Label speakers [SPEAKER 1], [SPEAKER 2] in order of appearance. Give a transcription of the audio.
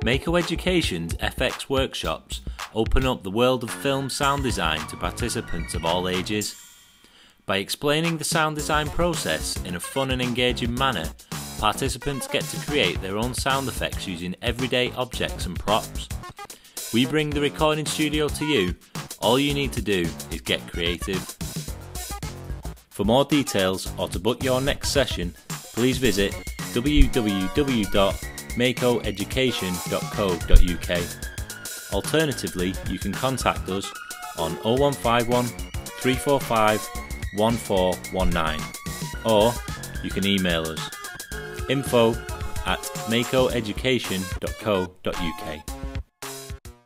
[SPEAKER 1] MakoEducation's FX workshops open up the world of film sound design to participants of all ages. By explaining the sound design process in a fun and engaging manner, participants get to create their own sound effects using everyday objects and props. We bring the recording studio to you. All you need to do is get creative. For more details or to book your next session, please visit www.makoeducation.co.uk. Alternatively, you can contact us on 0151 345 1419, or you can email us info@makoeducation.co.uk.